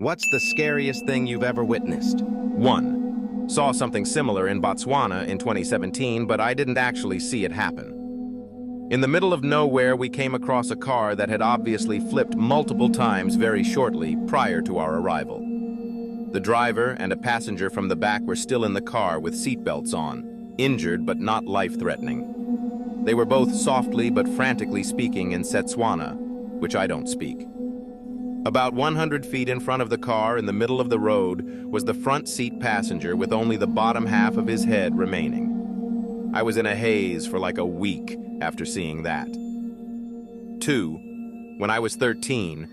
What's the scariest thing you've ever witnessed? 1. Saw something similar in Botswana in 2017, but I didn't actually see it happen. In the middle of nowhere, we came across a car that had obviously flipped multiple times very shortly prior to our arrival. The driver and a passenger from the back were still in the car with seatbelts on, injured but not life-threatening. They were both softly but frantically speaking in Setswana, which I don't speak. About 100 feet in front of the car, in the middle of the road, was the front seat passenger with only the bottom half of his head remaining. I was in a haze for like a week after seeing that. 2. When I was 13,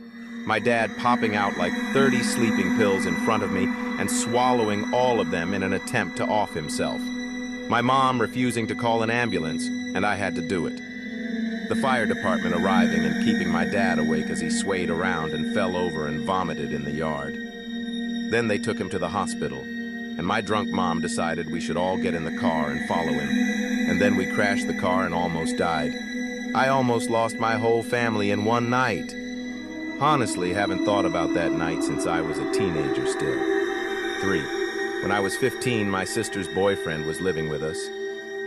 my dad popping out like 30 sleeping pills in front of me and swallowing all of them in an attempt to off himself. My mom refusing to call an ambulance, and I had to do it. The fire department arriving and keeping my dad awake as he swayed around and fell over and vomited in the yard. Then they took him to the hospital, and my drunk mom decided we should all get in the car and follow him. And then we crashed the car and almost died. I almost lost my whole family in one night. Honestly, haven't thought about that night since I was a teenager still. 3. When I was 15, my sister's boyfriend was living with us.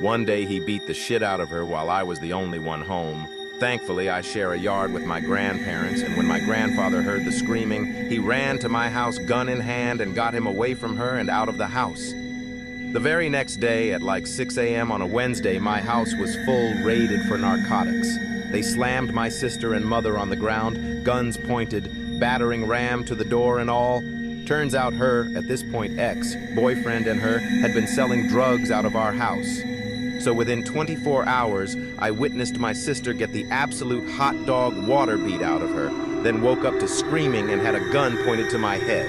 One day he beat the shit out of her while I was the only one home. Thankfully, I share a yard with my grandparents, and when my grandfather heard the screaming, he ran to my house gun in hand and got him away from her and out of the house. The very next day, at like 6 a.m. on a Wednesday, my house was full raided for narcotics. They slammed my sister and mother on the ground, guns pointed, battering ram to the door and all. Turns out her, at this point ex-boyfriend and her, had been selling drugs out of our house. So within 24 hours, I witnessed my sister get the absolute hot dog water beat out of her, then woke up to screaming and had a gun pointed to my head.